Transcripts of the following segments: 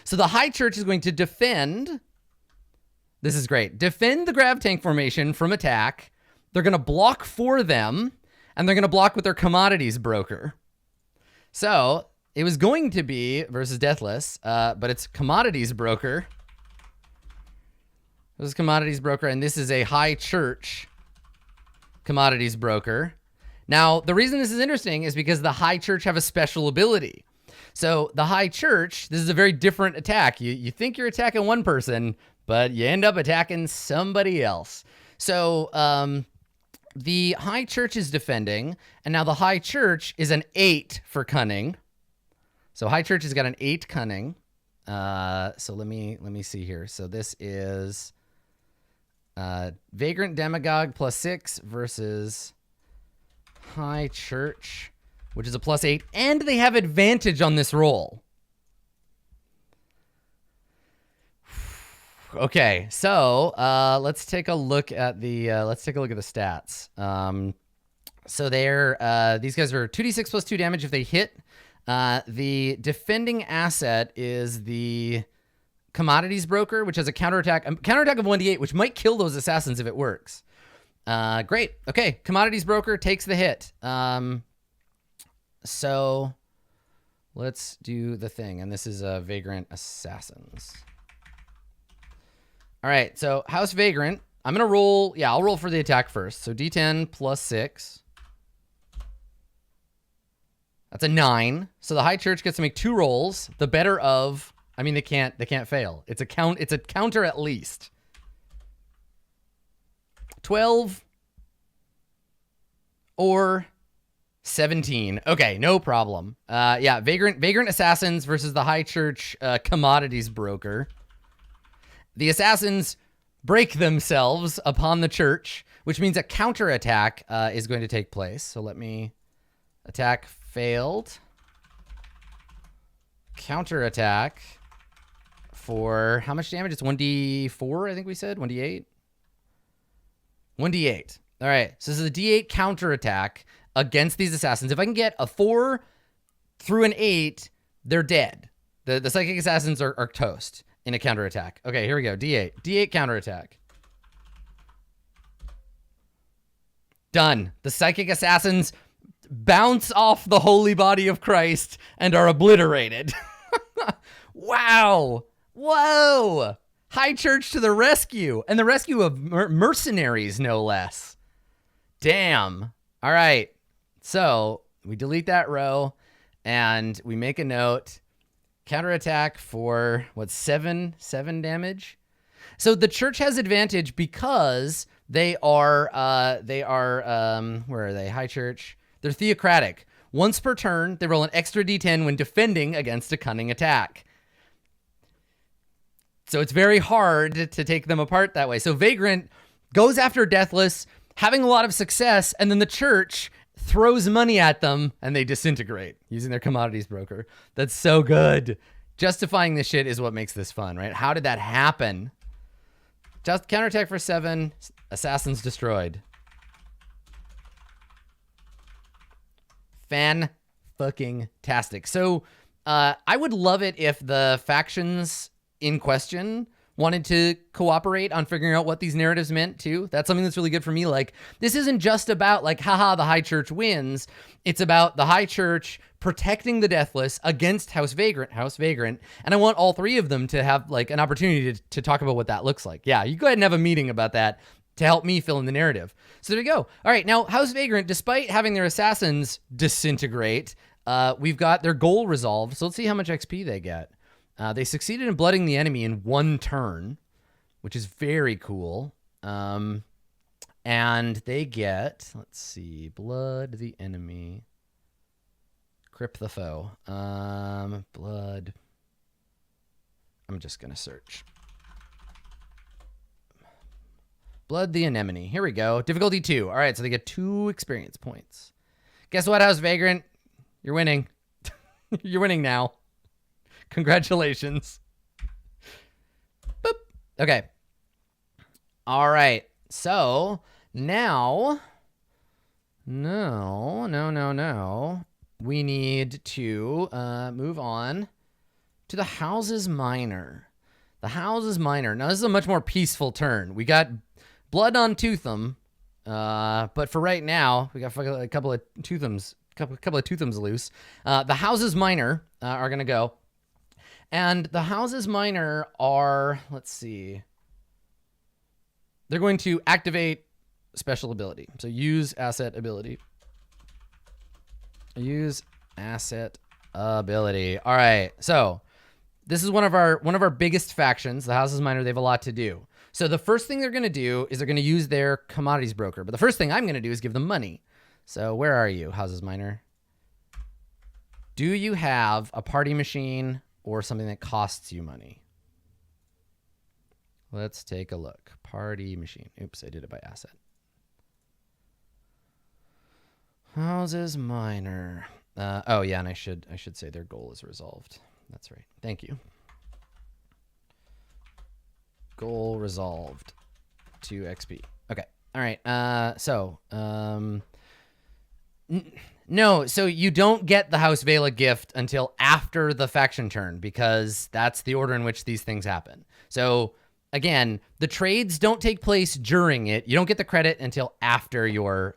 So the High Church is going to defend. This is great. Defend the grav tank formation from attack. They're going to block for them, and they're going to block with their commodities broker. So it was going to be versus Deathless, but it's commodities broker. This is commodities broker, and this is a High Church commodities broker. Now, the reason this is interesting is because the High Church have a special ability. So the High Church, this is a very different attack. You think you're attacking one person, but you end up attacking somebody else. So the High Church is defending, and now the High Church is an 8 for cunning. So High Church has got an 8 cunning. So let me see here. So this is Vagrant Demagogue +6 versus High Church, which is a +8, and they have advantage on this roll. Okay, so let's take a look at the stats. So they're these guys are 2d6 +2 damage if they hit. The defending asset is the commodities broker, which has a counterattack of 1d8, which might kill those assassins if it works. Great. Okay, commodities broker takes the hit. So let's do the thing, and this is Vagrant Assassins. All right, so House Vagrant, I'm gonna roll. Yeah, I'll roll for the attack first. So D10 +6. That's a 9. So the High Church gets to make 2 rolls. The better of, I mean, they can't fail. It's a counter at least. 12 or 17. Okay, no problem. Yeah, Vagrant Assassins versus the High Church commodities broker. The assassins break themselves upon the church, which means a counterattack is going to take place. So let me attack failed. Counterattack for how much damage? It's 1d4, I think we said. 1d8? 1d8. All right, so this is a d8 counterattack against these assassins. If I can get a 4 through an 8, they're dead. The psychic assassins are toast in a counterattack. Okay, here we go. D8. D8 counterattack. Done. The psychic assassins bounce off the holy body of Christ and are obliterated. Wow. Whoa. High Church to the rescue. And the rescue of mercenaries, no less. Damn. All right. So we delete that row and we make a note. Counterattack for what, 7 damage? So the church has advantage because they are where are they? High Church. They're theocratic. Once per turn, they roll an extra d10 when defending against a cunning attack. So it's very hard to take them apart that way. So Vagrant goes after Deathless, having a lot of success, and then the church throws money at them and they disintegrate using their commodities broker. That's so good. Justifying this shit is what makes this fun, right? How did that happen? Just counterattack for 7, assassins destroyed. Fan-fucking-tastic. So I would love it if the factions in question wanted to cooperate on figuring out what these narratives meant too. That's something that's really good for me. Like, this isn't just about like, haha, the High Church wins. It's about the High Church protecting the Deathless against House Vagrant. And I want all 3 of them to have like an opportunity to talk about what that looks like. Yeah, you go ahead and have a meeting about that to help me fill in the narrative. So there you go. All right, now House Vagrant, despite having their assassins disintegrate, we've got their goal resolved. So let's see how much XP they get. They succeeded in blooding the enemy in 1 turn, which is very cool. And they get, let's see, blood the enemy, crip the foe. Blood. I'm just going to search. Blood the anemone. Here we go. Difficulty 2. All right, so they get 2 experience points. Guess what, House Vagrant? You're winning. You're winning now. Congratulations. Boop. Okay. All right. So now, no. We need to move on to the Houses Minor. The Houses Minor. Now, this is a much more peaceful turn. We got blood on Tootham, but for right now, we got a couple of Toothams, couple of Toothams loose. The Houses Minor are going to go. And the Houses Minor are, let's see, they're going to activate special ability. So use asset ability. Use asset ability. All right. So this is one of our biggest factions. The Houses Minor, they have a lot to do. So the first thing they're going to do is they're going to use their commodities broker. But the first thing I'm going to do is give them money. So where are you, Houses Minor? Do you have a party machine or something that costs you money? Let's take a look. Party machine. Oops, I did it by asset. Houses Minor. Oh yeah, and I should say their goal is resolved. That's right. Thank you. Goal resolved. 2 XP. Okay. All right. No, so you don't get the House Vela gift until after the faction turn, because that's the order in which these things happen. So again, the trades don't take place during it. You don't get the credit until after your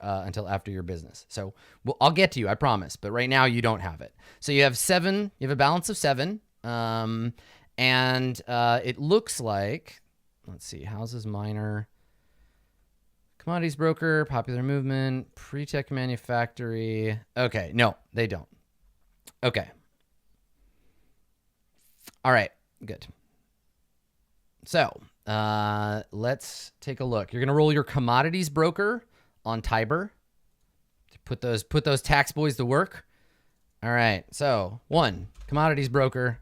business. So I'll get to you, I promise. But right now you don't have it. So you have 7. You have a balance of 7, and it looks like, let's see, Houses Minor, commodities broker, popular movement, pre-tech manufactory. Okay, no, they don't. Okay. All right, good. So let's take a look. You're gonna roll your commodities broker on Tiber to put those tax boys to work. All right, so 1 commodities broker.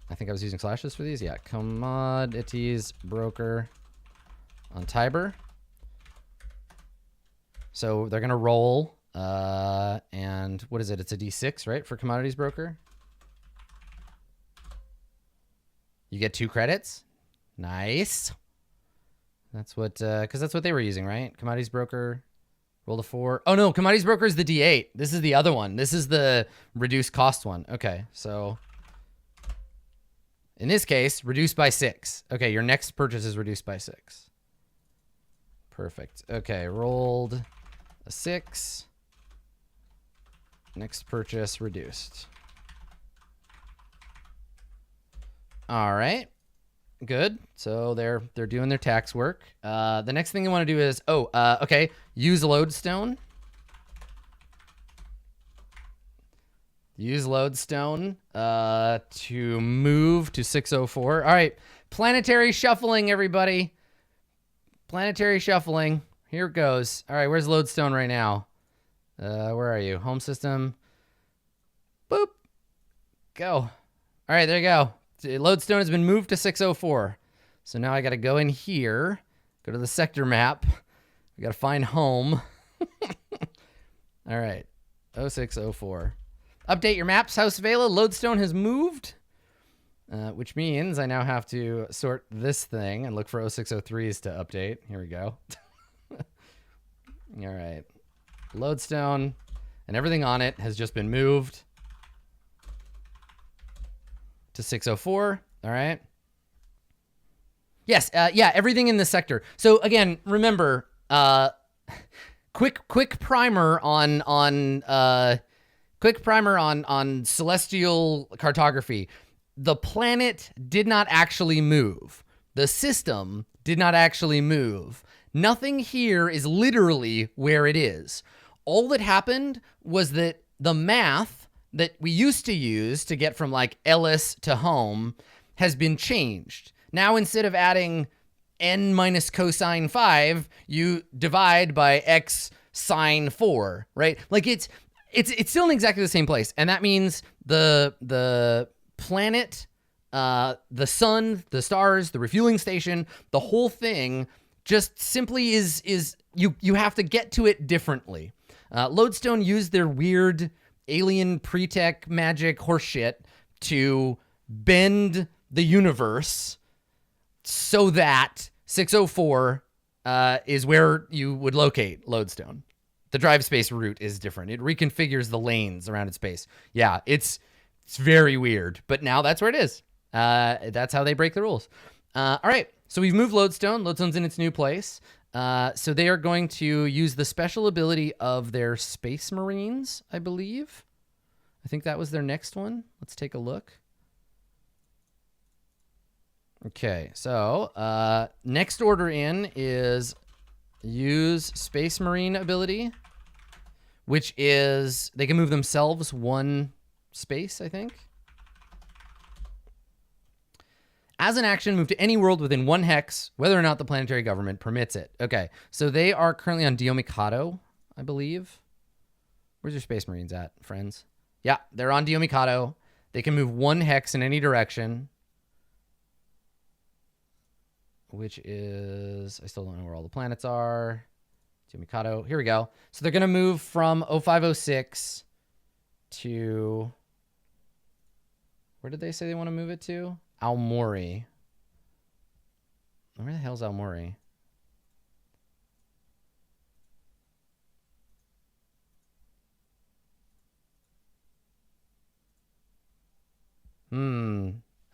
I think I was using slashes for these. Yeah, commodities broker on Tiber. So they're gonna roll, and what is it? It's a D6, right, for commodities broker. You get 2 credits. Nice. That's what, because that's what they were using, right? Commodities broker, roll a 4. Oh no, commodities broker is the D8. This is the other one. This is the reduced cost one. Okay, so in this case, reduced by 6. Okay, your next purchase is reduced by 6. Perfect. Okay, rolled a 6. Next purchase reduced. All right, good. So they're doing their tax work. The next thing you want to do is, okay, use lodestone. Use lodestone to move to 604. All right, planetary shuffling, everybody. Planetary shuffling. Here it goes. All right, where's lodestone right now? Where are you? Home system. Boop. Go. All right, there you go. Lodestone has been moved to 604. So now I got to go in here, go to the sector map. We got to find home. All right, 0604. Update your maps, House Vela. Lodestone has moved, which means I now have to sort this thing and look for 0603s to update. Here we go. All right, lodestone and everything on it has just been moved to 604. All right. Yes. Yeah. Everything in the sector. So again, remember, quick primer on celestial cartography. The planet did not actually move. The system did not actually move. Nothing here is literally where it is. All that happened was that the math that we used to use to get from like Ellis to home has been changed. Now, instead of adding n minus cosine 5, you divide by x sine 4, right? Like it's still in exactly the same place. And that means the planet, the sun, the stars, the refueling station, the whole thing just simply is you have to get to it differently. Lodestone used their weird alien pre-tech magic horseshit to bend the universe so that 604 is where you would locate Lodestone. The drive space route is different. It reconfigures the lanes around its base. Yeah, it's It's very weird, but now that's where it is. That's how they break the rules. All right, so we've moved Lodestone. Lodestone's in its new place. So they are going to use the special ability of their Space Marines, I believe. I think that was their next one. Let's take a look. Okay, so next order in is use Space Marine ability, which is they can move themselves one space, I think. As an action, move to any world within 1 hex, whether or not the planetary government permits it. Okay, so they are currently on Dio Mikado, I believe. Where's your Space Marines at, friends? Yeah, they're on Dio Mikado. They can move 1 hex in any direction. Which is, I still don't know where all the planets are. Dio Mikado, here we go. So they're going to move from 0506 to, where did they say they want to move it to? Aomori. Where the hell's Aomori?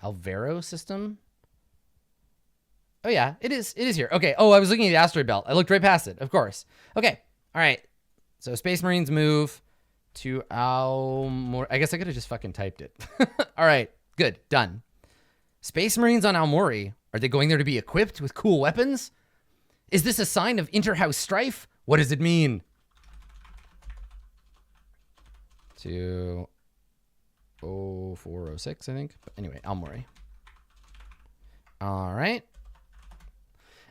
Alvaro system? Oh yeah, it is here. Okay. Oh, I was looking at the asteroid belt. I looked right past it, of course. Okay. All right. So Space Marines move to Aomori. I guess I could have just fucking typed it. All right. Good. Done. Space Marines on Aomori. Are they going there to be equipped with cool weapons? Is this a sign of inter-house strife? What does it mean? To 0406, I think. But anyway, Aomori. All right.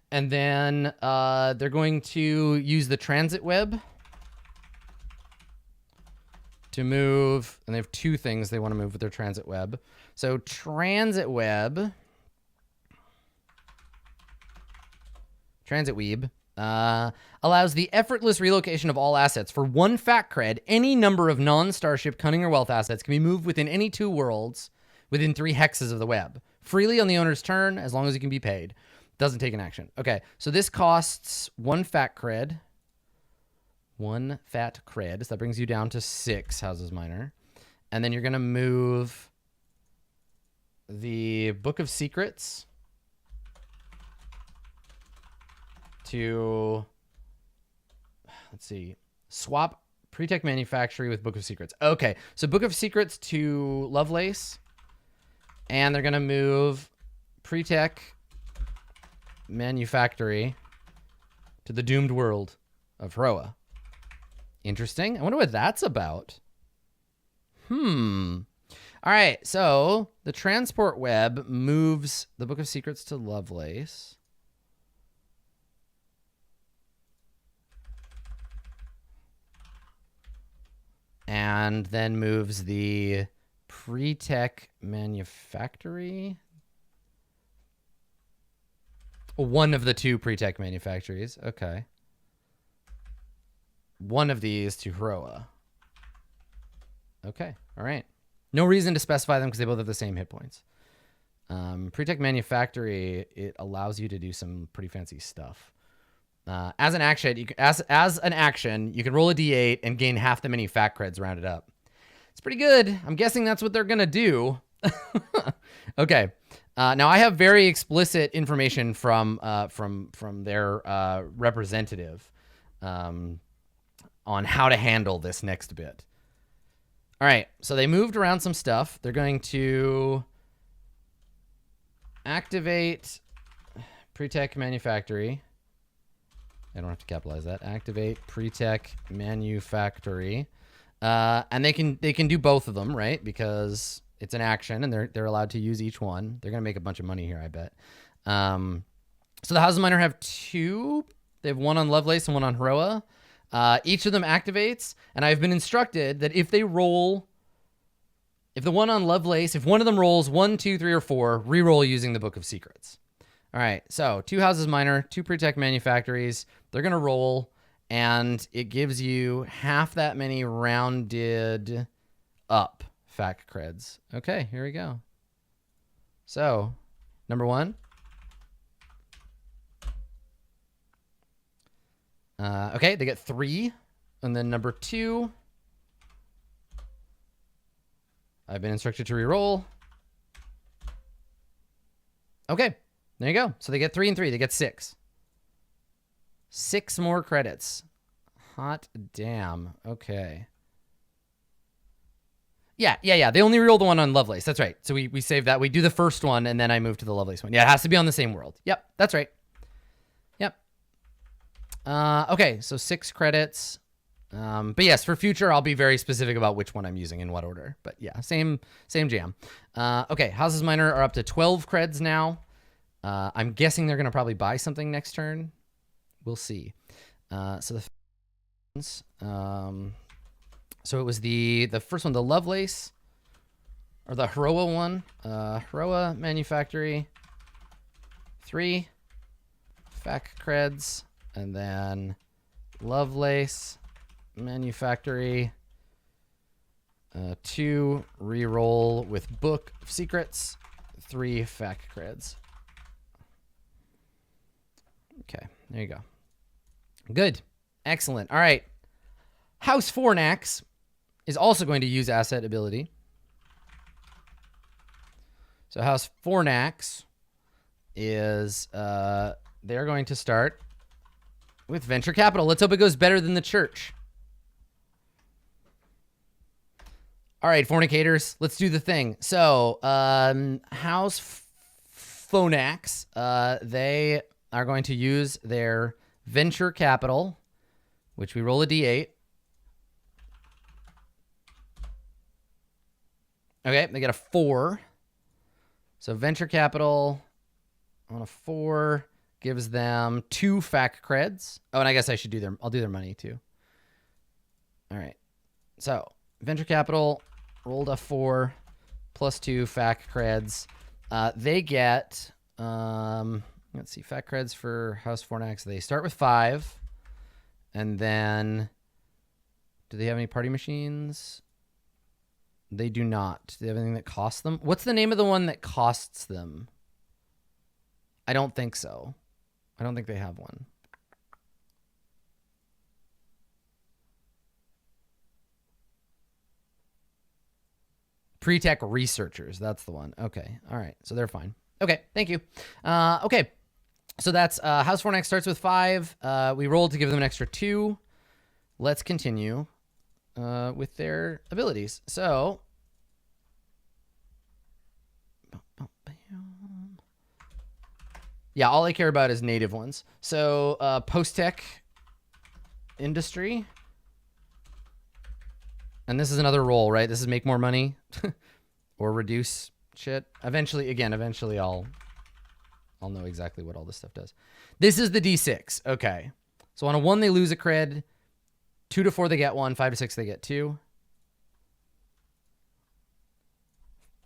And then they're going to use the transit web to move. And they have 2 things they want to move with their transit web. So transit web, transit weeb, allows the effortless relocation of all assets. For 1 fact cred, any number of non-starship cunning or wealth assets can be moved within any 2 worlds within 3 hexes of the web. Freely on the owner's turn, as long as it can be paid. Doesn't take an action. Okay, so this costs 1 fat cred. 1 fat cred. So that brings you down to 6 houses minor. And then you're going to move the Book of Secrets to, let's see, swap Pretech Manufactory with Book of Secrets. Okay, so Book of Secrets to Lovelace. And they're going to move Pretech Manufactory to the doomed world of Verona. Interesting. I wonder what that's about. All right, so the transport web moves the Book of Secrets to Lovelace. And then moves the Pretech Manufactory. One of the 2 Pretech Manufactories. Okay. One of these to Verona. Okay. All right. No reason to specify them because they both have the same hit points. Pretech Manufactory, it allows you to do some pretty fancy stuff. As an action, you can roll a d8 and gain half the many fat creds rounded up. It's pretty good. I'm guessing that's what they're gonna do. Okay. Now I have very explicit information from their representative on how to handle this next bit. All right, so they moved around some stuff. They're going to activate Pretech Manufactory. I don't have to capitalize that. Activate Pretech Manufactory, and they can do both of them, right? Because it's an action, and they're allowed to use each one. They're gonna make a bunch of money here, I bet. So the Houses Minor have 2. They have 1 on Lovelace and 1 on Verona. Each of them activates, and I've been instructed that if the one on Lovelace, if one of them rolls 1, 2, 3, or 4, re-roll using the Book of Secrets. All right, so 2 Houses Minor, 2 Pretech Manufactories. They're going to roll, and it gives you half that many rounded up fact creds. Okay, here we go. So, number 1. Okay, they get 3. And then number 2. I've been instructed to re-roll. Okay, there you go. So they get 3 and 3. They get 6. 6 more credits. Hot damn. Okay. Yeah. They only rerolled the one on Lovelace. That's right. So we saved that. We do the first one, and then I move to the Lovelace one. Yeah, it has to be on the same world. Yep, that's right. Yep. Okay, so 6 credits. But yes, for future, I'll be very specific about which one I'm using in what order. But yeah, same jam. Okay, Houses Minor are up to 12 creds now. I'm guessing they're going to probably buy something next turn. We'll see. So it was the first one, the Lovelace, or the Heroa one. Heroa Manufactory, 3 fac creds, and then Lovelace Manufactory, 2 reroll with Book of Secrets, 3 fac creds. Okay, there you go. Good. Excellent. All right. House Fornax is also going to use asset ability. So House Fornax is, they're going to start with venture capital. Let's hope it goes better than the church. All right, fornicators, let's do the thing. So, House Fornax, they are going to use their venture capital, which we roll a d8. Okay, they get a 4. So venture capital on a 4 gives them 2 fac creds. Oh, and I guess I should I'll do their money too. All right. So venture capital rolled a 4 plus 2 fac creds. They get, let's see, fac creds for House Fornax. They start with 5. And then, do they have any party machines? They do not. Do they have anything that costs them? What's the name of the one that costs them? I don't think so. I don't think they have one. Pre-tech researchers. That's the one. Okay. All right. So they're fine. Okay. Thank you. Okay. So that's House Fornax starts with 5. We rolled to give them an extra 2. Let's continue with their abilities. So, yeah, all I care about is native ones. So, post-tech industry. And this is another roll, right? This is make more money or reduce shit. Eventually I'll know exactly what all this stuff does. This is the D6. Okay. So on a 1, they lose a cred. 2 to 4, they get 1. 5 to 6, they get 2.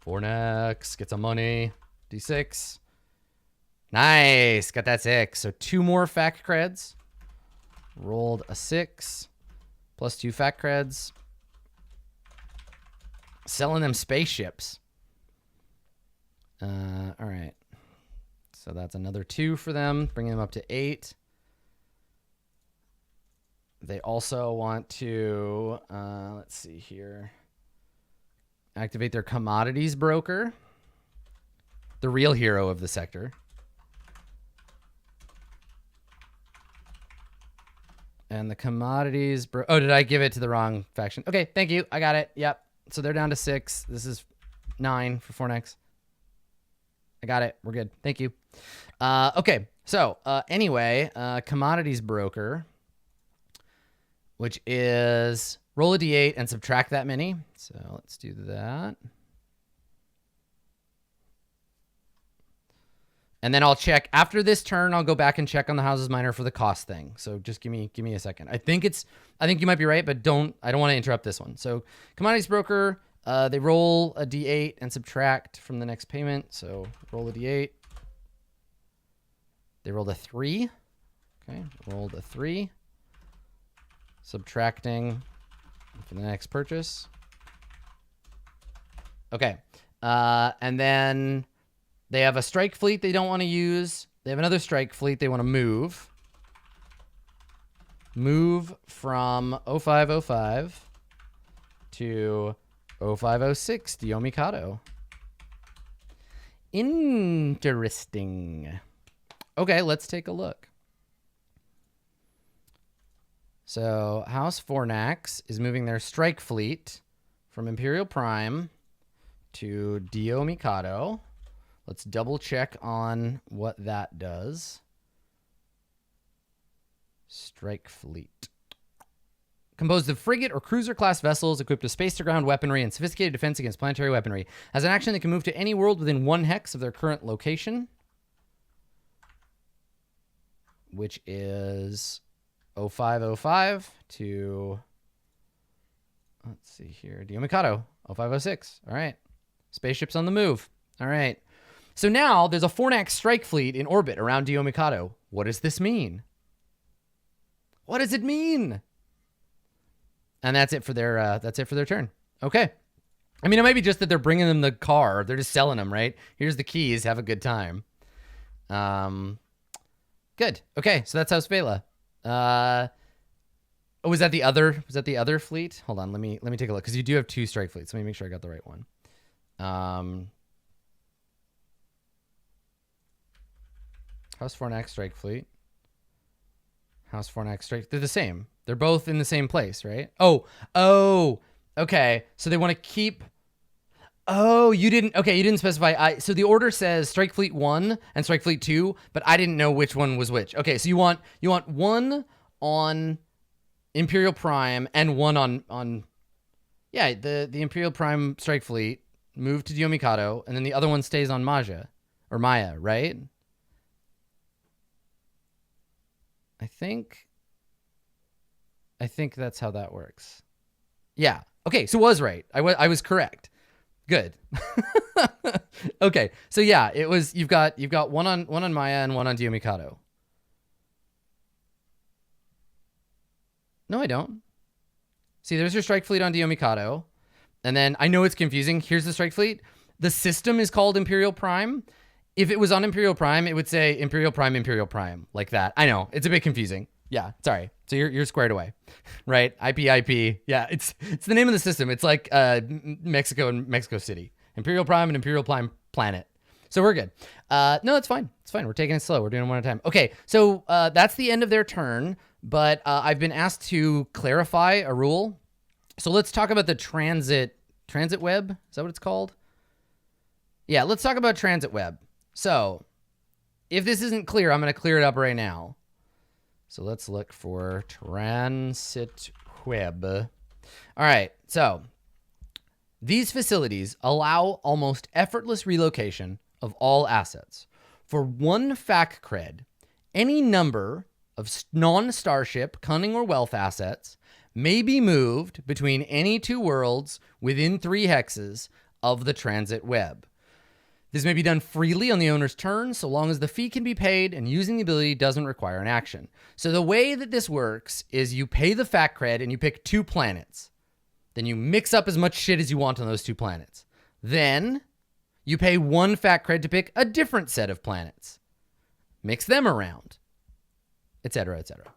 Fornax, get some money. D6. Nice. Got that 6. So 2 more fac creds. Rolled a 6. Plus 2 fac creds. Selling them spaceships. All right. So that's another 2 for them, bringing them up to 8. They also want to, let's see here, activate their commodities broker, the real hero of the sector. And the commodities, oh, did I give it to the wrong faction? Okay, thank you. I got it. Yep. So they're down to 6. This is 9 for Fornax. I got it. We're good. Thank you. Okay. So anyway, commodities broker, which is roll a d8 and subtract that many. So let's do that. And then I'll check after this turn. I'll go back and check on the Houses Minor for the cost thing. So just give me a second. I think you might be right, but I don't want to interrupt this one. So commodities broker, they roll a d8 and subtract from the next payment. So roll a d8. They rolled a 3. Okay, rolled a 3. Subtracting for the next purchase. Okay. And then they have a strike fleet they don't want to use. They have another strike fleet they want to move. Move from 0505 to 0506 Dio Mikado. Interesting. Okay, let's take a look. So House Fornax is moving their strike fleet from Imperial Prime to Dio Mikado. Let's double check on what that does. Strike fleet. Composed of frigate or cruiser class vessels equipped with space-to-ground weaponry and sophisticated defense against planetary weaponry. As an action, they can move to any world within 1 hex of their current location, which is 0505 to, let's see here, Dio Mikado, 0506. All right. Spaceships on the move. All right. So now there's a Fornax strike fleet in orbit around Dio Mikado. What does this mean? What does it mean? And that's it for their turn. Okay. I mean, it might be just that they're bringing them the car. They're just selling them, right? Here's the keys. Have a good time. Good. Okay, so that's House Vela. Was that the other fleet? Hold on, let me take a look, because you do have 2 strike fleets. Let me make sure I got the right one. House Fornax strike fleet. House Fornax strike. They're the same. They're both in the same place, right? Oh, okay. So they want to keep. Oh, you didn't specify. So the order says Strike Fleet 1 and Strike Fleet 2, but I didn't know which one was which. Okay, so you want one on Imperial Prime and one on the Imperial Prime Strike Fleet moved to Dio Mikado, and then the other one stays on Maya, right? I think that's how that works. Yeah. Okay, so it was right. I was correct. Good. Okay. So yeah, it was you've got one on Maya and one on Dio Mikado. No, I don't. See, there's your strike fleet on Dio Mikado. And then I know it's confusing. Here's the strike fleet. The system is called Imperial Prime. If it was on Imperial Prime, it would say Imperial Prime, like that. I know. It's a bit confusing. Yeah, sorry. So you're squared away, right? IP. Yeah, it's the name of the system. It's like Mexico and Mexico City. Imperial Prime and Imperial Prime Planet. So we're good. No, it's fine. It's fine. We're taking it slow. We're doing it one at a time. Okay, so that's the end of their turn, but I've been asked to clarify a rule. So let's talk about the transit web. Is that what it's called? Yeah, let's talk about transit web. So if this isn't clear, I'm going to clear it up right now. So let's look for transit web. All right. So these facilities allow almost effortless relocation of all assets. For 1 FAC cred, any number of non-starship, cunning, or wealth assets may be moved between any 2 worlds within 3 hexes of the transit web. This may be done freely on the owner's turn, so long as the fee can be paid and using the ability doesn't require an action. So the way that this works is you pay the FAC cred and you pick 2 planets. Then you mix up as much shit as you want on those 2 planets. Then you pay 1 FAC cred to pick a different set of planets. Mix them around, etc., etc.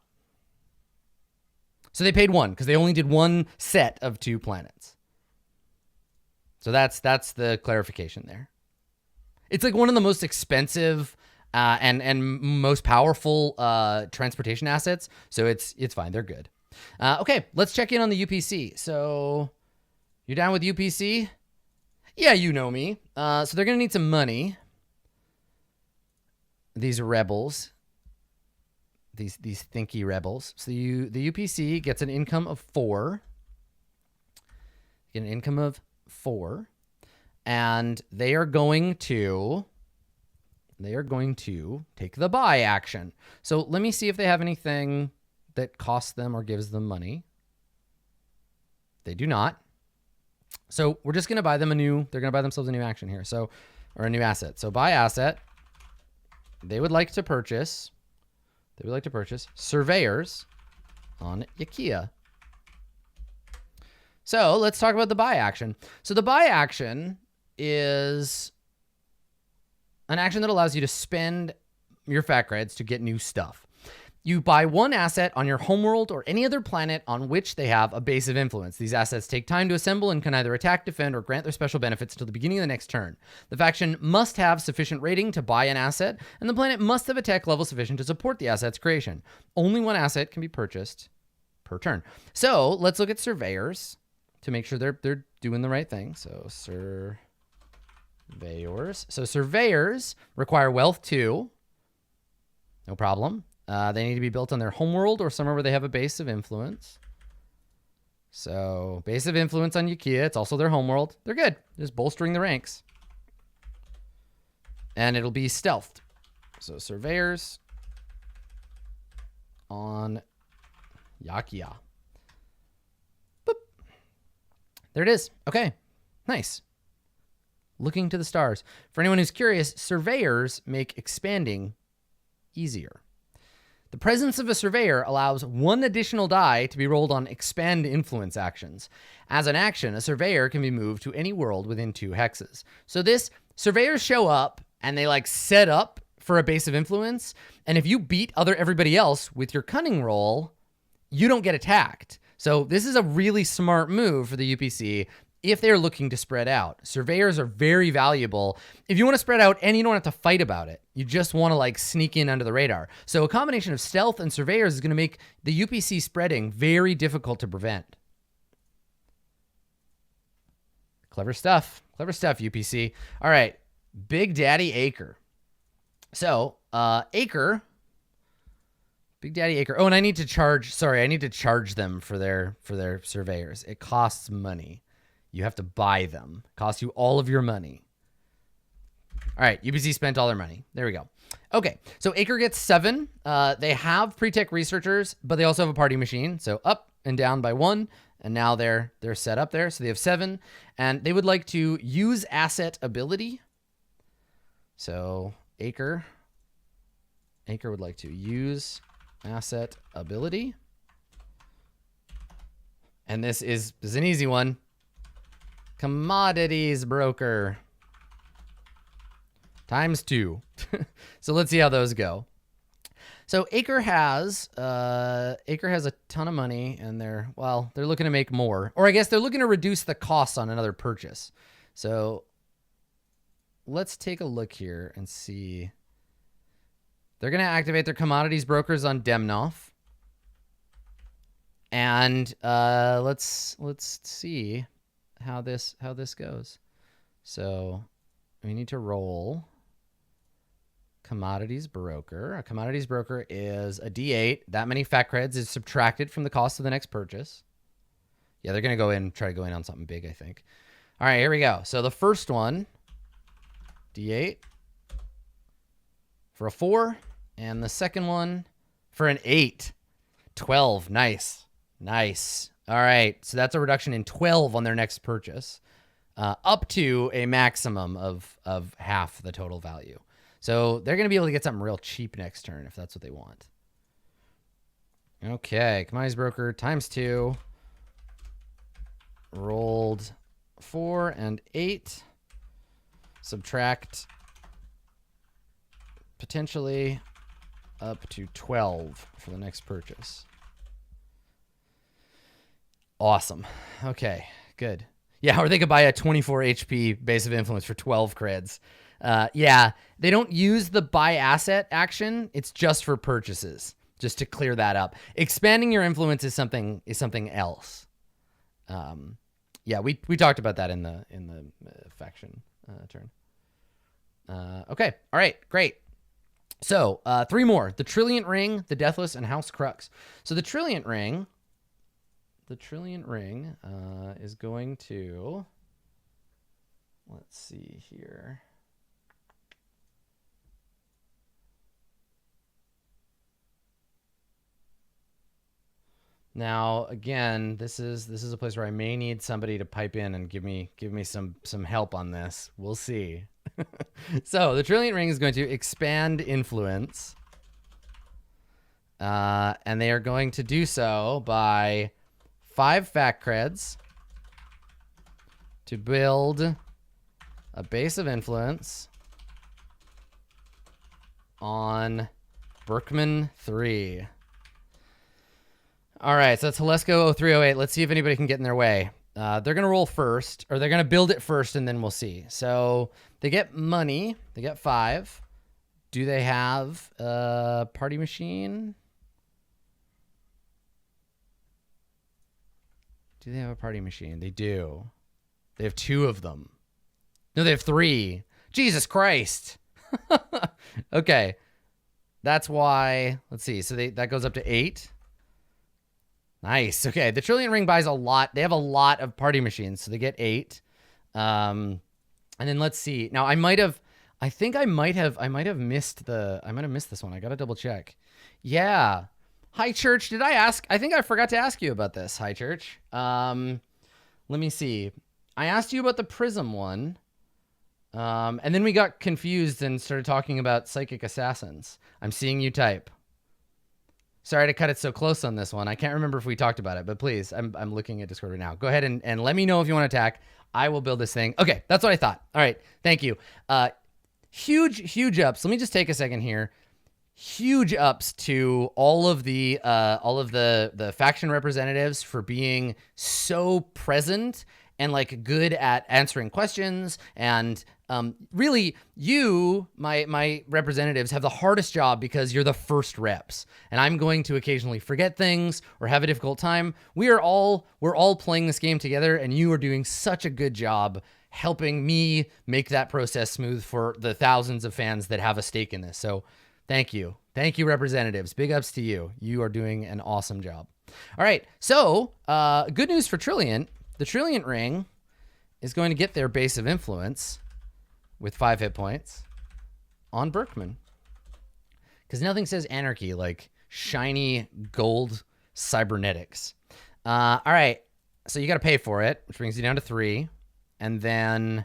So they paid 1 because they only did 1 set of 2 planets. So that's the clarification there. It's like one of the most expensive and most powerful transportation assets. So it's fine. They're good. Okay, let's check in on the UPC. So you're down with UPC? Yeah, you know me. So they're going to need some money. These rebels. These thinky rebels. So the UPC gets an income of 4. Get an income of 4. And they are going to take the buy action. So let me see if they have anything that costs them or gives them money. They do not. So we're just going to buy them they're going to buy themselves a new action here. So, or a new asset. So buy asset. They would like to purchase surveyors on Yakia. So let's talk about the buy action. So the buy action is an action that allows you to spend your FAC creds to get new stuff. You buy one asset on your homeworld or any other planet on which they have a base of influence. These assets take time to assemble and can either attack, defend, or grant their special benefits until the beginning of the next turn. The faction must have sufficient rating to buy an asset, and the planet must have a tech level sufficient to support the asset's creation. Only one asset can be purchased per turn. So let's look at surveyors to make sure they're doing the right thing. So surveyors. So surveyors require wealth 2. No problem. They need to be built on their homeworld or somewhere where they have a base of influence. So base of influence on Yukia. It's also their homeworld. They're good. Just bolstering the ranks. And it'll be stealthed. So surveyors on Yakia. Boop. There it is. Okay. Nice. Looking to the stars. For anyone who's curious, surveyors make expanding easier. The presence of a surveyor allows one additional die to be rolled on expand influence actions. As an action, a surveyor can be moved to any world within 2 hexes. So this, surveyors show up and they like set up for a base of influence. And if you beat everybody else with your cunning roll, you don't get attacked. So this is a really smart move for the UPC if they're looking to spread out. Surveyors are very valuable if you want to spread out and you don't have to fight about it. You just want to like sneak in under the radar. So a combination of stealth and surveyors is going to make the UPC spreading very difficult to prevent. Clever stuff. Clever stuff, UPC. All right. Big Daddy Acre. So, Acre. Big Daddy Acre. Oh, and I need to charge them for their surveyors. It costs money. You have to buy them. Costs you all of your money. All right, UPC spent all their money. There we go. Okay, so Acre gets 7. They have pre-tech researchers, but they also have a party machine. So up and down by 1, and now they're set up there. So they have 7, and they would like to use asset ability. So Acre would like to use asset ability. And this is an easy one. Commodities broker. ×2. So let's see how those go. So Acre has a ton of money, and they're looking to make more. Or I guess they're looking to reduce the costs on another purchase. So let's take a look here and see. They're going to activate their commodities brokers on Demnoth. And let's see how this goes. So we need to roll commodities broker. A commodities broker is a D8. That many fat creds is subtracted from the cost of the next purchase. Yeah, they're going to try to go in on something big, I think. All right, here we go. So the first one, D8 for a 4, and the second one for an 8. 12. Nice. Nice. All right, so that's a reduction in 12 on their next purchase, up to a maximum of half the total value. So they're going to be able to get something real cheap next turn if that's what they want. Okay, commodities broker ×2. Rolled 4 and 8. Subtract potentially up to 12 for the next purchase. Awesome. Okay, good. Yeah, or they could buy a 24 HP base of influence for 12 creds. Yeah, they don't use the buy asset action. It's just for purchases, just to clear that up. Expanding your influence is something else. Yeah, we talked about that in the faction turn. Okay, all right, great. So 3 more: the Trilliant Ring, the Deathless, and House Crux. So the Trilliant Ring is going to, let's see here. Now, again, this is a place where I may need somebody to pipe in and give me some help on this. We'll see. So the Trilliant Ring is going to expand influence, and they are going to do so by 5 fat creds to build a base of influence on Berkman 3. All right, so Telesco 0308. Let's see if anybody can get in their way. They're going to roll first, or they're going to build it first, and then we'll see. So they get money. They get 5. Do they have a party machine? Do they have a party machine? They do. They have 2 of them. No, they have 3. Jesus Christ. Okay. That's why, let's see. So that goes up to 8. Nice. Okay. The Trillion Ring buys a lot. They have a lot of party machines, so they get 8. And then let's see. Now I might have missed this one. I got to double check. Yeah. High Church, did I ask? I think I forgot to ask you about this, High Church. Let me see. I asked you about the Prism one. And then we got confused and started talking about Psychic Assassins. I'm seeing you type. Sorry to cut it so close on this one. I can't remember if we talked about it, but please, I'm looking at Discord right now. Go ahead and let me know if you want to attack. I will build this thing. Okay, that's what I thought. All right, thank you. Huge ups. Let me just take a second here. Huge ups to all of the faction representatives for being so present and like good at answering questions. And really, you, my representatives, have the hardest job because you're the first reps, and I'm going to occasionally forget things or have a difficult time. We're all playing this game together, and you are doing such a good job helping me make that process smooth for the thousands of fans that have a stake in this. So thank you, representatives. Big ups to you. You are doing an awesome job. All right, so good news for Trillion. The Trillion Ring is going to get their base of influence with 5 hit points on Berkman. Because nothing says anarchy like shiny gold cybernetics. All right, so you got to pay for it, which brings you down to 3. And then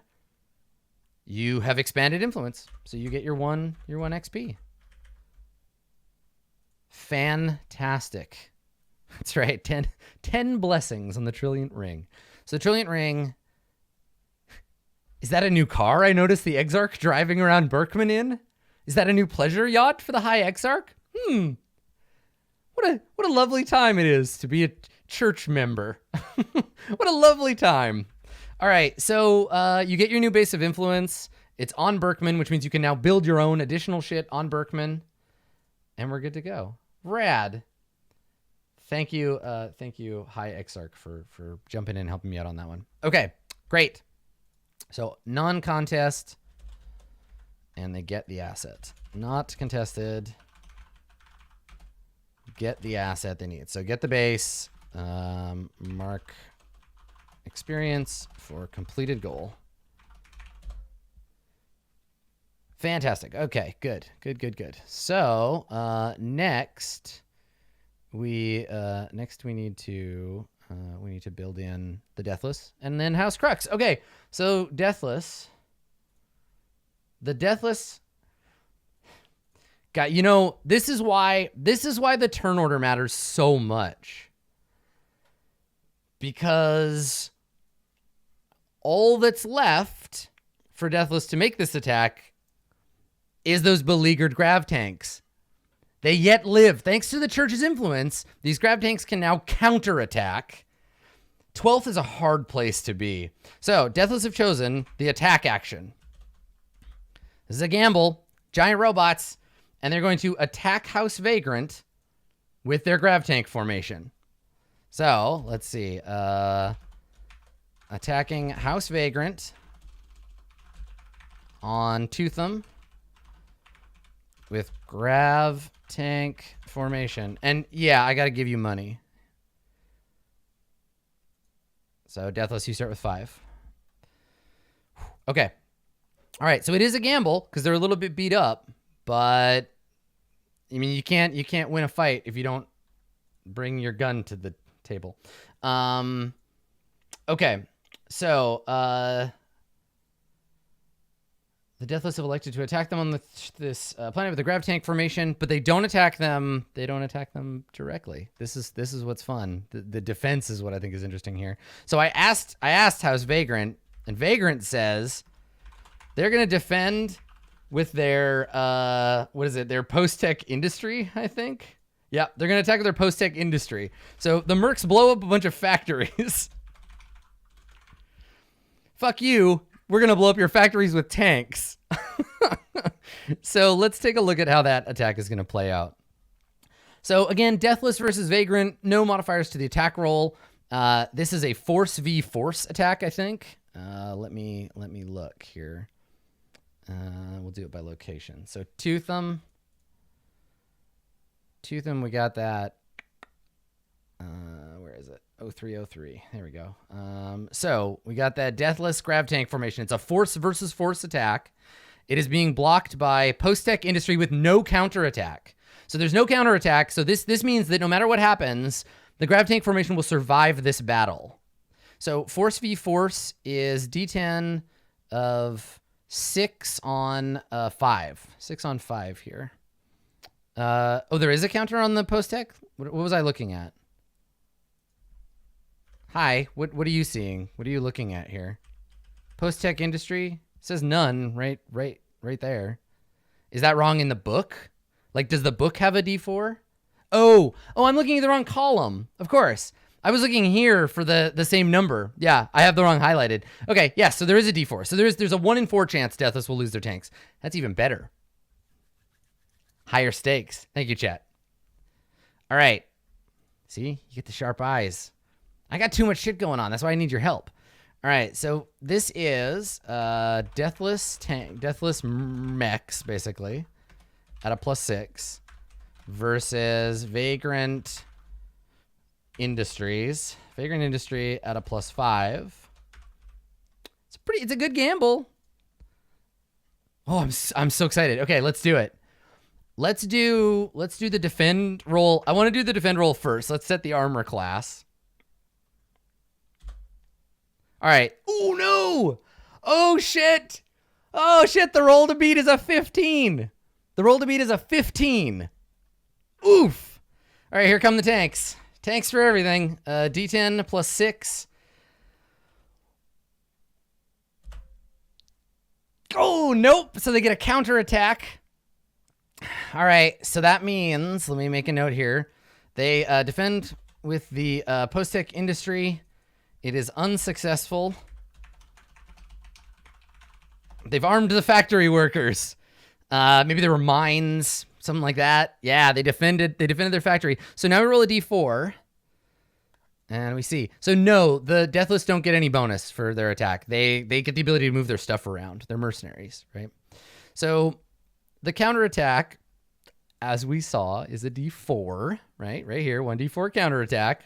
you have expanded influence. So you get your 1 XP. Fantastic. That's right. 10 blessings on the Trillion Ring. So the Trillion Ring, is that a new car I noticed the Exarch driving around Berkman in? Is that a new pleasure yacht for the High Exarch? What a lovely time it is to be a church member. What a lovely time. All right, so you get your new base of influence. It's on Berkman, which means you can now build your own additional shit on Berkman. And we're good to go. Rad. Thank you, High Exarch, for jumping in and helping me out on that one. Okay, great. So non-contest, and they get the asset. Not contested. Get the asset they need. So get the base. Mark experience for completed goal. Fantastic. Okay, good. So next we need to build in the Deathless and then House Crux. Okay, so Deathless. The Deathless. God, this is why the turn order matters so much. Because all that's left for Deathless to make this attack is those beleaguered grav tanks. They yet live. Thanks to the church's influence, these grav tanks can now counterattack. 12th is a hard place to be. So, Deathless have chosen the attack action. This is a gamble. Giant robots. And they're going to attack House Vagrant with their grav tank formation. So, let's see. Attacking House Vagrant on Tootham with grav tank formation. And yeah, I got to give you money. So Deathless, you start with 5. Okay. All right. So it is a gamble because they're a little bit beat up, but I mean, you can't win a fight if you don't bring your gun to the table. Okay. So, the Deathless have elected to attack them on this planet with the grav tank formation, but they don't attack them. They don't attack them directly. This is what's fun. The defense is what I think is interesting here. So I asked House Vagrant, and Vagrant says they're going to defend with their their post-tech industry, I think. Yeah, they're going to attack with their post-tech industry. So the mercs blow up a bunch of factories. Fuck you. We're going to blow up your factories with tanks. So let's take a look at how that attack is going to play out. So again, Deathless versus Vagrant, no modifiers to the attack roll. This is a force v force attack, I think. Let me look here. We'll do it by location. So Tootham, we got that. Where is it? 0303. There we go. So we got that Deathless Grav Tank formation. It's a force versus force attack. It is being blocked by post-tech industry with no counterattack. So there's no counterattack. So this means that no matter what happens, the Grav Tank formation will survive this battle. So force v force is D10 of 6 on 5. 6 on 5 here. Oh, there is a counter on the post-tech? What was I looking at? Hi, what are you seeing? What are you looking at here? Post-tech industry? It says none right there. Is that wrong in the book? Like, does the book have a D4? Oh, I'm looking at the wrong column. Of course. I was looking here for the same number. Yeah, I have the wrong highlighted. Okay, yes, so there is a D4. So there's a 1 in 4 chance Deathless will lose their tanks. That's even better. Higher stakes. Thank you, chat. All right. See? You get the sharp eyes. I got too much shit going on. That's why I need your help. All right, so this is Deathless tank, Deathless mechs, basically, at a +6 versus Vagrant Industries. Vagrant Industry at a +5. It's a good gamble. Oh, I'm so excited. Okay, let's do it. Let's do the defend roll. I want to do the defend roll first. Let's set the armor class. All right. Oh, no. Oh, shit. Oh, shit. The roll to beat is a 15. The roll to beat is a 15. Oof. All right, here come the tanks. Tanks for everything. D10 +6. Oh, nope. So they get a counterattack. All right. So that means, let me make a note here. They defend with the post-tech industry. It is unsuccessful. They've armed the factory workers. Maybe there were mines, something like that. Yeah, they defended their factory. So now we roll a D4. And we see. So no, the Deathless don't get any bonus for their attack. They get the ability to move their stuff around. They're mercenaries, right? So the counterattack, as we saw, is a D4, right? Right here, 1D4 counterattack.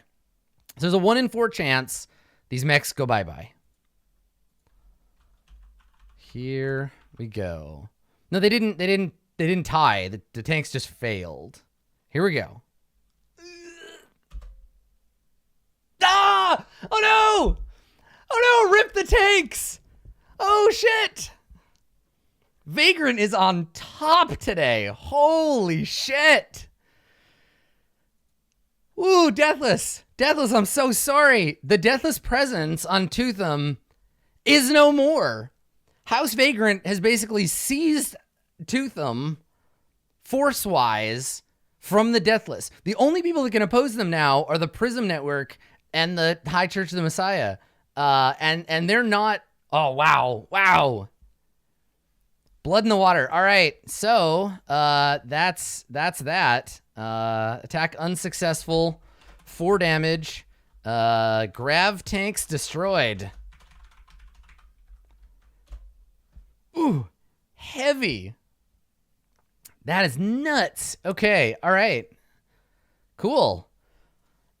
So there's a 1 in 4 chance these mechs go bye-bye. Here we go. No, they didn't tie. The tanks just failed. Here we go. Ah! Oh no! Oh no, rip the tanks! Oh shit! Vagrant is on top today. Holy shit! Ooh, Deathless. Deathless, I'm so sorry. The Deathless presence on Tootham is no more. House Vagrant has basically seized Tootham force-wise from the Deathless. The only people that can oppose them now are the Prism Network and the High Church of the Messiah. And they're not... Oh, wow. Wow. Blood in the water. All right. So, that's that. Attack unsuccessful. 4 damage. Grav tanks destroyed. Ooh, heavy. That is nuts. Okay, all right. Cool.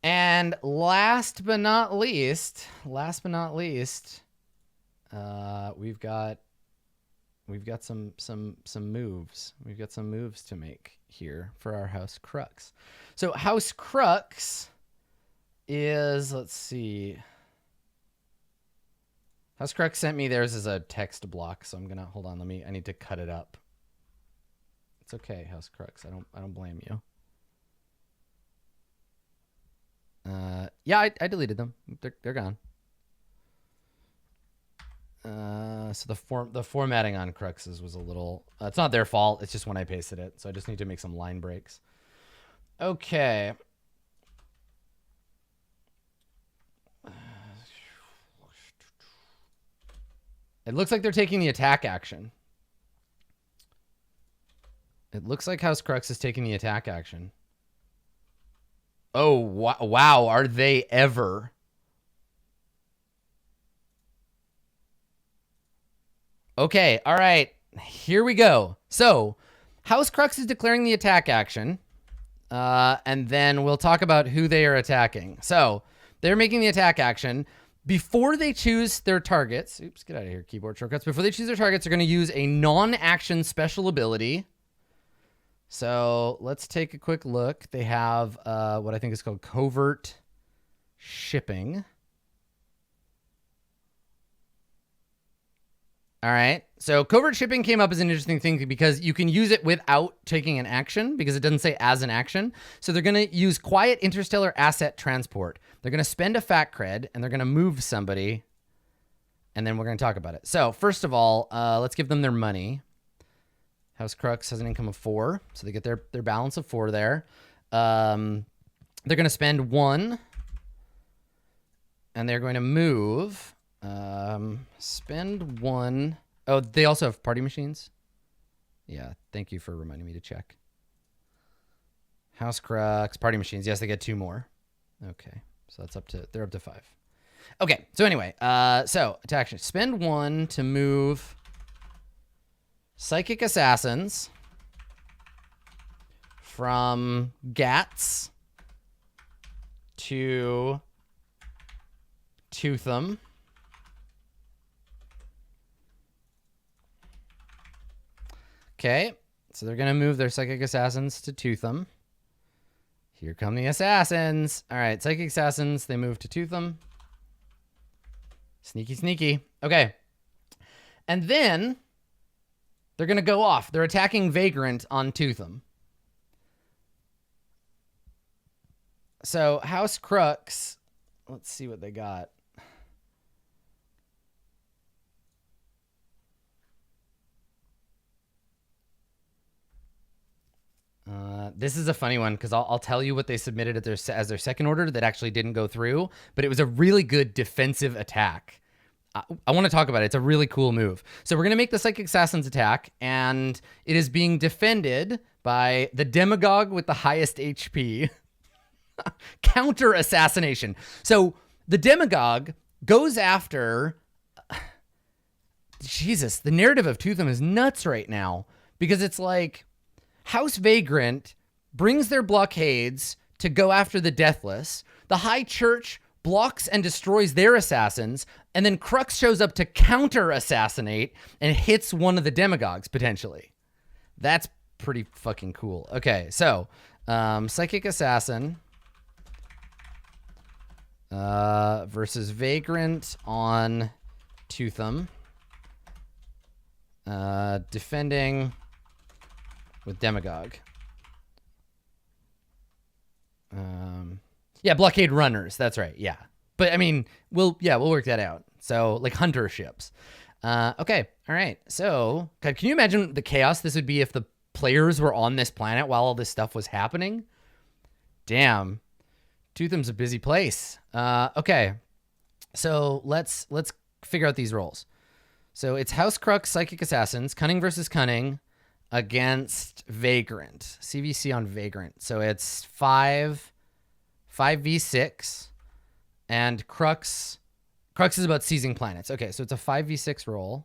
And last but not least, we've got some moves. We've got some moves to make here for our House Crux. So House Crux is, let's see. House Crux sent me theirs as a text block, so I'm gonna hold on. I need to cut it up. It's okay, House Crux. I don't blame you. Yeah, I deleted them. They're gone. So the formatting on Cruxes was a little. It's not their fault. It's just when I pasted it. So I just need to make some line breaks. Okay. It looks like they're taking the attack action. It looks like House Crux is taking the attack action. Oh, wow. Are they ever? Okay. All right. Here we go. So, House Crux is declaring the attack action. And then we'll talk about who they are attacking. So, they're making the attack action. Before they choose their targets, oops, get out of here, keyboard shortcuts. Before they choose their targets, they're going to use a non-action special ability. So let's take a quick look. They have what I think is called covert shipping. All right. So covert shipping came up as an interesting thing because you can use it without taking an action because it doesn't say as an action. So they're going to use quiet interstellar asset transport. They're going to spend a fat cred and they're going to move somebody. And then we're going to talk about it. So first of all, let's give them their money. House Crux has an income of 4. So they get their balance of 4 there. They're going to spend 1. And they're going to move... spend 1. Oh, they also have party machines. Yeah, thank you for reminding me to check. House Crux, party machines. Yes, they get 2 more. Okay, so that's they're up to 5. Okay, so anyway, so attack action. Spend 1 to move Psychic Assassins from Gats to Tootham. Okay, so they're going to move their Psychic Assassins to Tootham. Here come the Assassins. All right, Psychic Assassins, they move to Tootham. Sneaky, sneaky. Okay. And then they're going to go off. They're attacking Vagrant on Tootham. So House Crux, let's see what they got. This is a funny one because I'll tell you what they submitted as their second order that actually didn't go through, but it was a really good defensive attack. I want to talk about it. It's a really cool move. So we're going to make the Psychic Assassins attack, and it is being defended by the Demagogue with the highest HP. Counter assassination. So the Demagogue goes after... Jesus, the narrative of Tootham is nuts right now because it's like... House Vagrant brings their blockades to go after the Deathless. The High Church blocks and destroys their assassins, and then Crux shows up to counter-assassinate and hits one of the Demagogues, potentially. That's pretty fucking cool. Okay, so Psychic Assassin versus Vagrant on Tootham. Defending... with Demagogue. Yeah, blockade runners. That's right. Yeah. But I mean, we'll work that out. So like hunter ships. Okay. All right. So God, can you imagine the chaos this would be if the players were on this planet while all this stuff was happening? Damn. Tootham's a busy place. Okay. So let's figure out these roles. So it's House Crux, Psychic Assassins, Cunning versus Cunning, against Vagrant. CVC on Vagrant. So it's 5v6. And Crux is about seizing planets. Okay, so it's a 5v6 roll.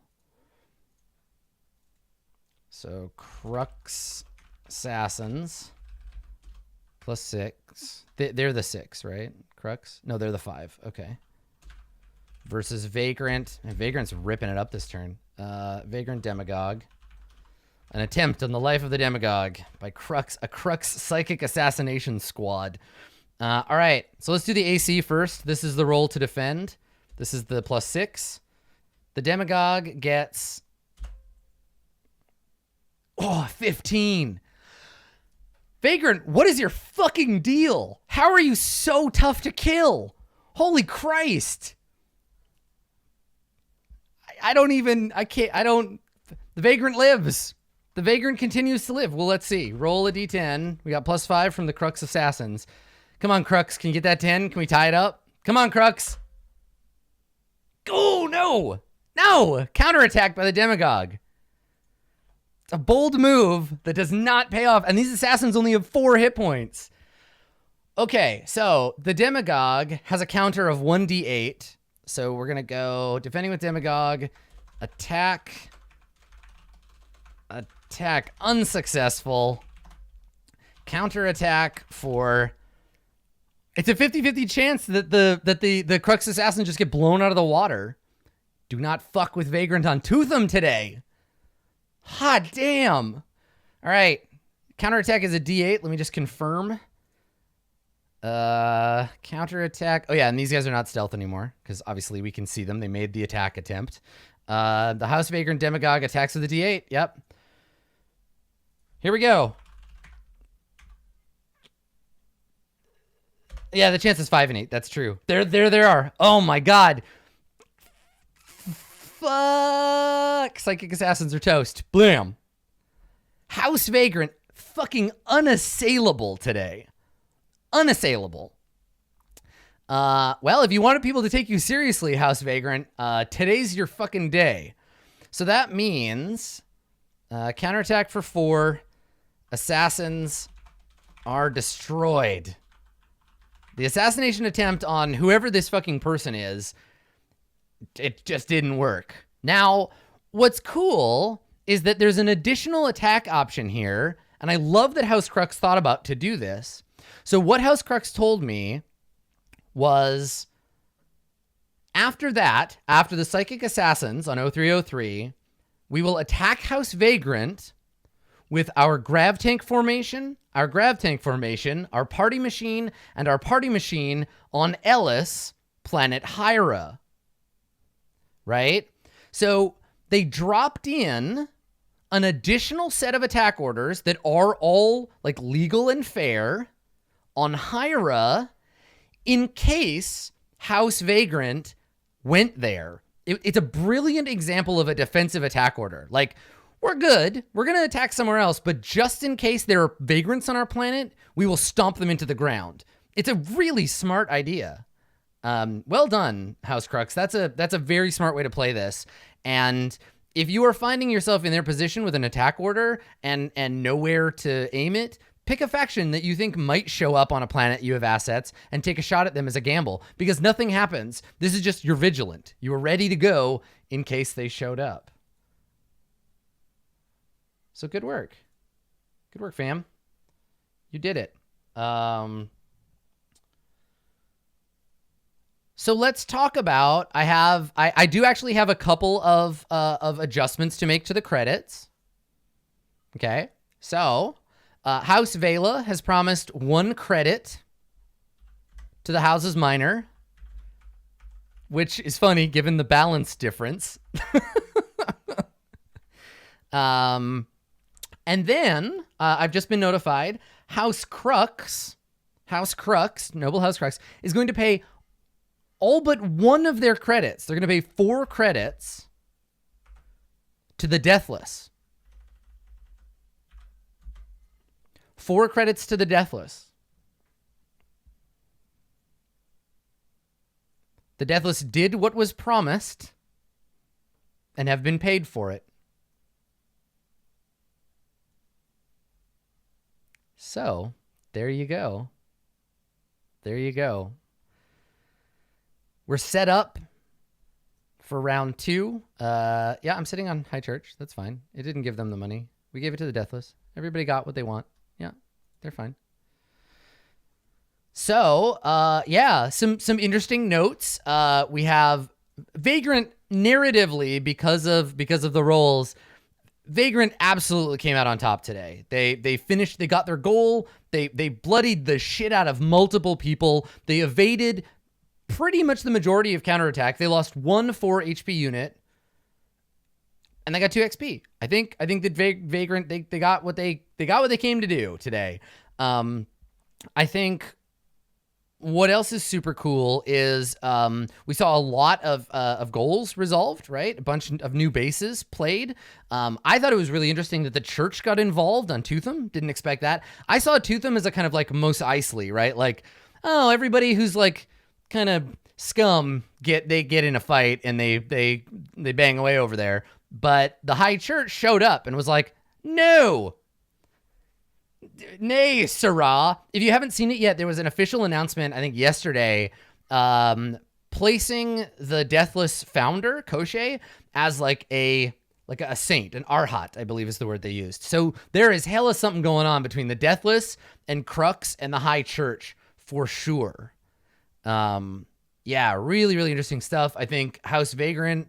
So Crux Assassins plus 6. They're the 6, right? Crux? No, they're the 5. Okay. Versus Vagrant. And Vagrant's ripping it up this turn. Vagrant Demagogue. An attempt on the life of the Demagogue by a Crux Psychic Assassination Squad. All right, so let's do the AC first. This is the roll to defend. This is the plus 6. The Demagogue gets 15. Vagrant, what is your fucking deal? How are you so tough to kill? Holy Christ. The Vagrant lives. The Vagrant continues to live. Well, let's see. Roll a d10. We got +5 from the Crux Assassins. Come on, Crux. Can you get that 10? Can we tie it up? Come on, Crux. Oh, no. No. Counterattack by the Demagogue. It's a bold move that does not pay off. And these assassins only have 4 hit points. Okay, so the Demagogue has a counter of 1d8. So we're going to go defending with Demagogue. Attack unsuccessful. Counterattack for... It's a 50-50 chance that the Crux Assassin just get blown out of the water. Do not fuck with Vagrant on Tootham today. Hot damn. All right. Counterattack is a d8. Let me just confirm. Counterattack. Oh, yeah, and these guys are not stealth anymore because obviously we can see them. They made the attack attempt. The House Vagrant Demagogue attacks with a d8. Yep. Here we go. Yeah, the chance is 5 and 8. That's true. There they are. Oh my god. Fuck. Psychic Assassins are toast. Blam. House Vagrant fucking unassailable today. Unassailable. Well, if you wanted people to take you seriously, House Vagrant, today's your fucking day. So that means counterattack for 4. Assassins are destroyed. The assassination attempt on whoever this fucking person is, it just didn't work. Now, what's cool is that there's an additional attack option here, and I love that House Crux thought about to do this. So what House Crux told me was after the Psychic Assassins on 0303, we will attack House Vagrant with our Grav Tank formation, our Party Machine, and our Party Machine on Ellis, planet Hyra. Right? So they dropped in an additional set of attack orders that are all like legal and fair on Hyra in case House Vagrant went there. It's a brilliant example of a defensive attack order. Like, we're good. We're going to attack somewhere else, but just in case there are vagrants on our planet, we will stomp them into the ground. It's a really smart idea. Well done, House Crux. That's a very smart way to play this. And if you are finding yourself in their position with an attack order and nowhere to aim it, pick a faction that you think might show up on a planet you have assets and take a shot at them as a gamble, because nothing happens. This is just you're vigilant. You are ready to go in case they showed up. So good work. Good work, fam. You did it. So let's talk about, I do actually have a couple of adjustments to make to the credits. Okay. So, House Vela has promised 1 credit to the House's Minor, which is funny given the balance difference. And then I've just been notified House Crux, Noble House Crux, is going to pay all but 1 of their credits. They're going to pay 4 credits to the Deathless. 4 credits to the Deathless. The Deathless did what was promised and have been paid for it. So, there you go. There you go. We're set up for round 2. Yeah, I'm sitting on High Church. That's fine. It didn't give them the money. We gave it to the Deathless. Everybody got what they want. Yeah, they're fine. So, yeah, some interesting notes. We have Vagrant narratively because of the roles. Vagrant absolutely came out on top today. They finished, they got their goal. They bloodied the shit out of multiple people. They evaded pretty much the majority of counterattack. They lost 1 4 HP unit. And they got 2 XP. I think that Vagrant, they got what they came to do today. I think What else is super cool is we saw a lot of goals resolved, right? A bunch of new bases played. I thought it was really interesting that the church got involved on Tootham. Didn't expect that. I saw Tootham as a kind of like Mos Eisley, right? Like, oh, everybody who's like kind of scum get in a fight and they bang away over there. But the high church showed up and was like, no. Nay, sirrah. If you haven't seen it yet, there was an official announcement, I think yesterday, placing the Deathless founder, Koshé, as like a saint, an arhat, I believe is the word they used. So there is hella something going on between the Deathless and Crux and the High Church for sure. Yeah, really, really interesting stuff. I think House Vagrant,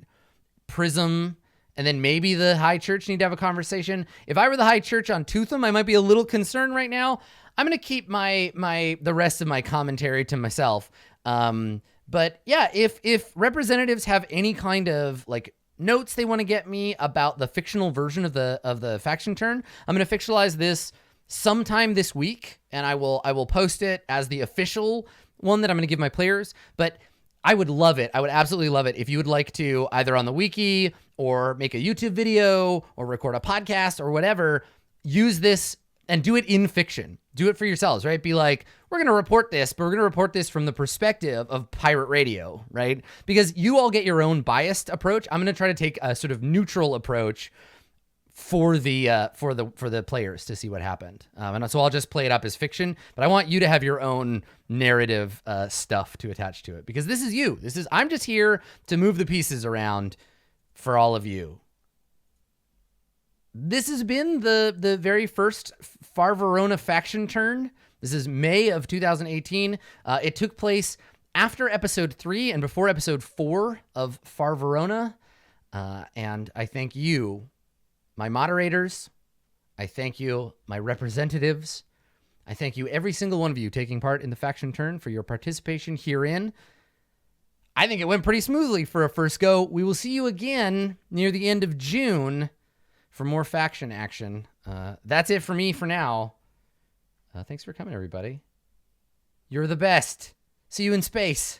Prism, and then maybe the High Church need to have a conversation. If I were the High Church on Tootham, I might be a little concerned right now. I'm going to keep the rest of my commentary to myself. But yeah, if representatives have any kind of like notes they want to get me about the fictional version of the faction turn, I'm going to fictionalize this sometime this week, and I will post it as the official one that I'm going to give my players. But I would love it. I would absolutely love it if you would like to either on the wiki or make a YouTube video or record a podcast or whatever, use this and do it in fiction. Do it for yourselves, right? Be like, we're going to report this, but we're going to report this from the perspective of pirate radio, right? Because you all get your own biased approach. I'm going to try to take a sort of neutral approach for the players to see what happened. And so I'll just play it up as fiction, but I want you to have your own narrative stuff to attach to it, because this is you. I'm just here to move the pieces around for all of you. This has been the very first Far Verona faction turn. This is May of 2018. It took place after episode 3 and before episode 4 of Far Verona. And I thank you, my moderators. I thank you, my representatives. I thank you, every single one of you taking part in the faction turn, for your participation herein. I think it went pretty smoothly for a first go. We will see you again near the end of June for more faction action. That's it for me for now. Thanks for coming, everybody. You're the best. See you in space.